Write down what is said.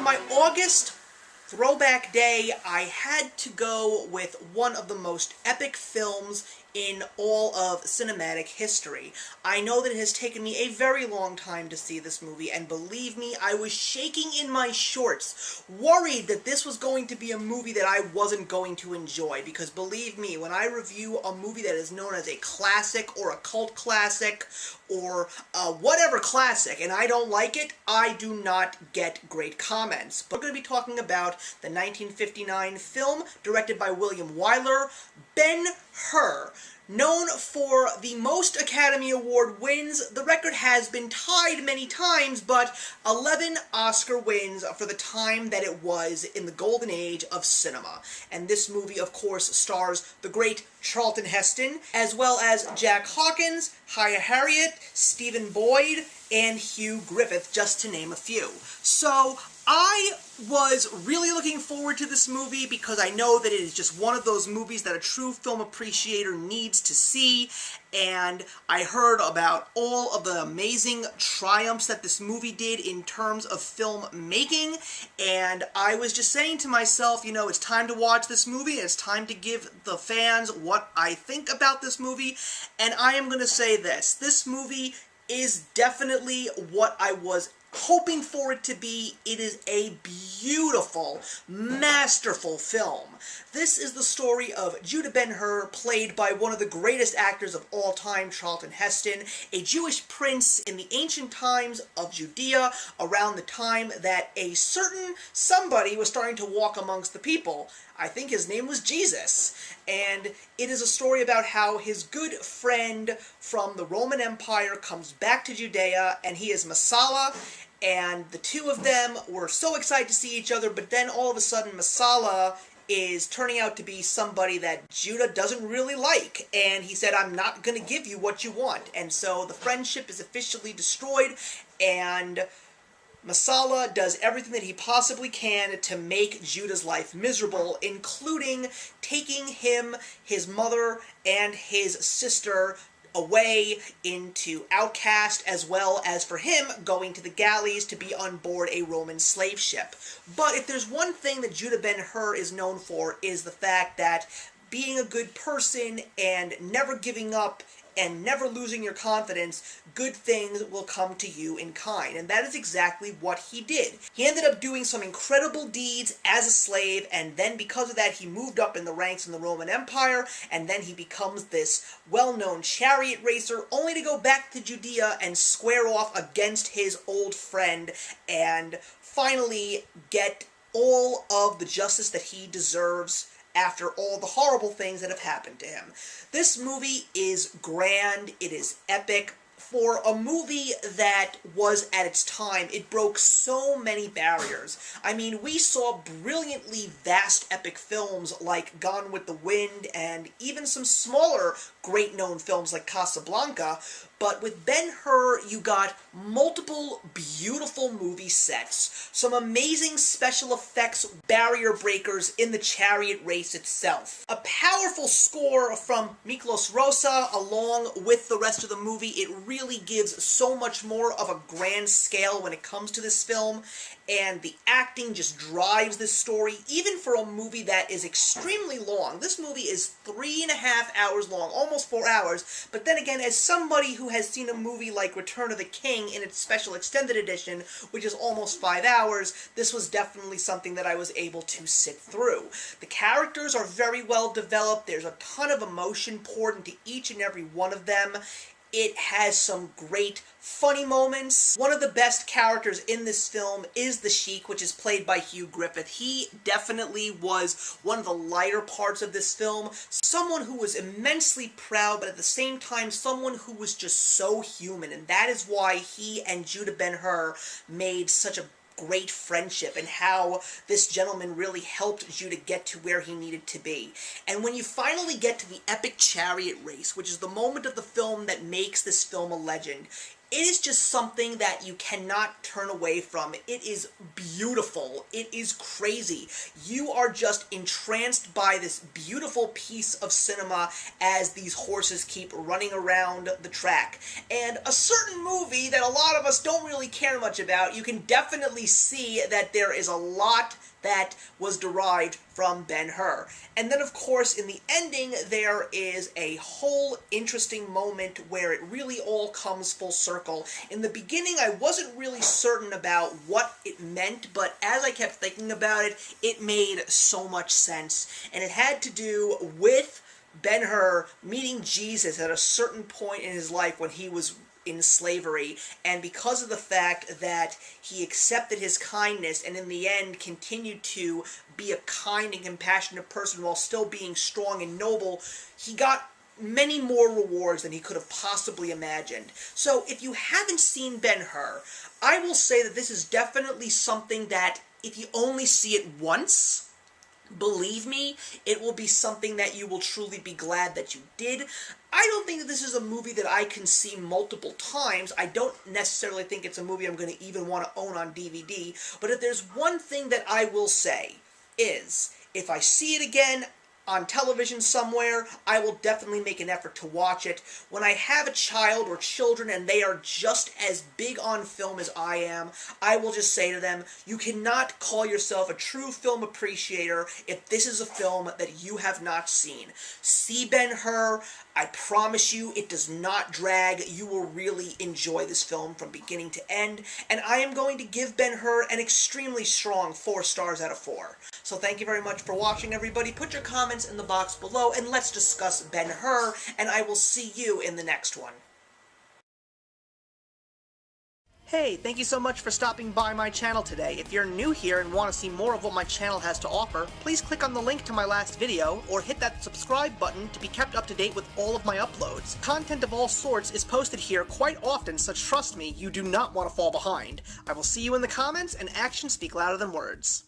my August throwback day, I had to go with one of the most epic films in all of cinematic history. I know that it has taken me a very long time to see this movie, and believe me, I was shaking in my shorts, worried that this was going to be a movie that I wasn't going to enjoy, because believe me, when I review a movie that is known as a classic, or a cult classic, or whatever classic, and I don't like it, I do not get great comments. But we're going to be talking about the 1959 film, directed by William Wyler, Ben-Hur. Known for the most Academy Award wins, the record has been tied many times, but 11 Oscar wins for the time that it was in the golden age of cinema. And this movie, of course, stars the great Charlton Heston, as well as Jack Hawkins, Hiya Harriet, Stephen Boyd, and Hugh Griffith, just to name a few. So, I was really looking forward to this movie because I know that it is just one of those movies that a true film appreciator needs to see, and I heard about all of the amazing triumphs that this movie did in terms of film making, and I was just saying to myself, you know, it's time to watch this movie, it's time to give the fans what I think about this movie, and I am going to say this movie is definitely what I was hoping for it to be. It is a beautiful, masterful film. This is the story of Judah Ben-Hur, played by one of the greatest actors of all time, Charlton Heston, a Jewish prince in the ancient times of Judea, around the time that a certain somebody was starting to walk amongst the people. I think his name was Jesus. And it is a story about how his good friend from the Roman Empire comes back to Judea, and he is Masala, and the two of them were so excited to see each other, but then all of a sudden Masala is turning out to be somebody that Judah doesn't really like, and he said, I'm not going to give you what you want. And so the friendship is officially destroyed, and Masala does everything that he possibly can to make Judah's life miserable, including taking him, his mother, and his sister away into outcast, as well as for him going to the galleys to be on board a Roman slave ship. But if there's one thing that Judah Ben-Hur is known for, is the fact that being a good person and never giving up and never losing your confidence, good things will come to you in kind. And that is exactly what he did. He ended up doing some incredible deeds as a slave, and then because of that he moved up in the ranks in the Roman Empire, and then he becomes this well-known chariot racer, only to go back to Judea and square off against his old friend, and finally get all of the justice that he deserves after all the horrible things that have happened to him. This movie is grand, it is epic. For a movie that was at its time, it broke so many barriers. I mean, we saw brilliantly vast epic films like Gone with the Wind, and even some smaller great-known films like Casablanca, but with Ben-Hur, you got multiple beautiful movie sets, some amazing special effects barrier breakers in the chariot race itself, a powerful score from Miklos Rozsa along with the rest of the movie. It really gives so much more of a grand scale when it comes to this film, and the acting just drives this story, even for a movie that is extremely long. This movie is 3.5 hours long, almost 4 hours, but then again, as somebody who has seen a movie like Return of the King in its special extended edition, which is almost 5 hours, this was definitely something that I was able to sit through. The characters are very well developed, there's a ton of emotion poured into each and every one of them. It has some great funny moments. One of the best characters in this film is the Sheik, which is played by Hugh Griffith. He definitely was one of the lighter parts of this film. Someone who was immensely proud, but at the same time, someone who was just so human. And that is why he and Judah Ben-Hur made such a great friendship, and how this gentleman really helped Judah get to where he needed to be. And when you finally get to the epic chariot race, which is the moment of the film that makes this film a legend, It is just something that you cannot turn away from. It is beautiful. It is crazy. You are just entranced by this beautiful piece of cinema as these horses keep running around the track. And a certain movie that a lot of us don't really care much about, you can definitely see that there is a lot that was derived from Ben-Hur. And then, of course, in the ending, there is a whole interesting moment where it really all comes full circle. In the beginning, I wasn't really certain about what it meant, but as I kept thinking about it, it made so much sense. And it had to do with Ben-Hur meeting Jesus at a certain point in his life when he was in slavery, and because of the fact that he accepted his kindness and in the end continued to be a kind and compassionate person while still being strong and noble, he got many more rewards than he could have possibly imagined. So if you haven't seen Ben-Hur, I will say that this is definitely something that if you only see it once, believe me, it will be something that you will truly be glad that you did. I don't think that this is a movie that I can see multiple times. I don't necessarily think it's a movie I'm going to even want to own on DVD. But if there's one thing that I will say is, if I see it again on television somewhere, I will definitely make an effort to watch it. When I have a child or children and they are just as big on film as I am, I will just say to them, you cannot call yourself a true film appreciator if this is a film that you have not seen. See Ben-Hur. I promise you, it does not drag. You will really enjoy this film from beginning to end, and I am going to give Ben-Hur an extremely strong 4 stars out of 4. So thank you very much for watching, everybody. Put your comments in the box below, and let's discuss Ben-Hur, and I will see you in the next one. Hey, thank you so much for stopping by my channel today. If you're new here and want to see more of what my channel has to offer, please click on the link to my last video, or hit that subscribe button to be kept up to date with all of my uploads. Content of all sorts is posted here quite often, so trust me, you do not want to fall behind. I will see you in the comments, and actions speak louder than words.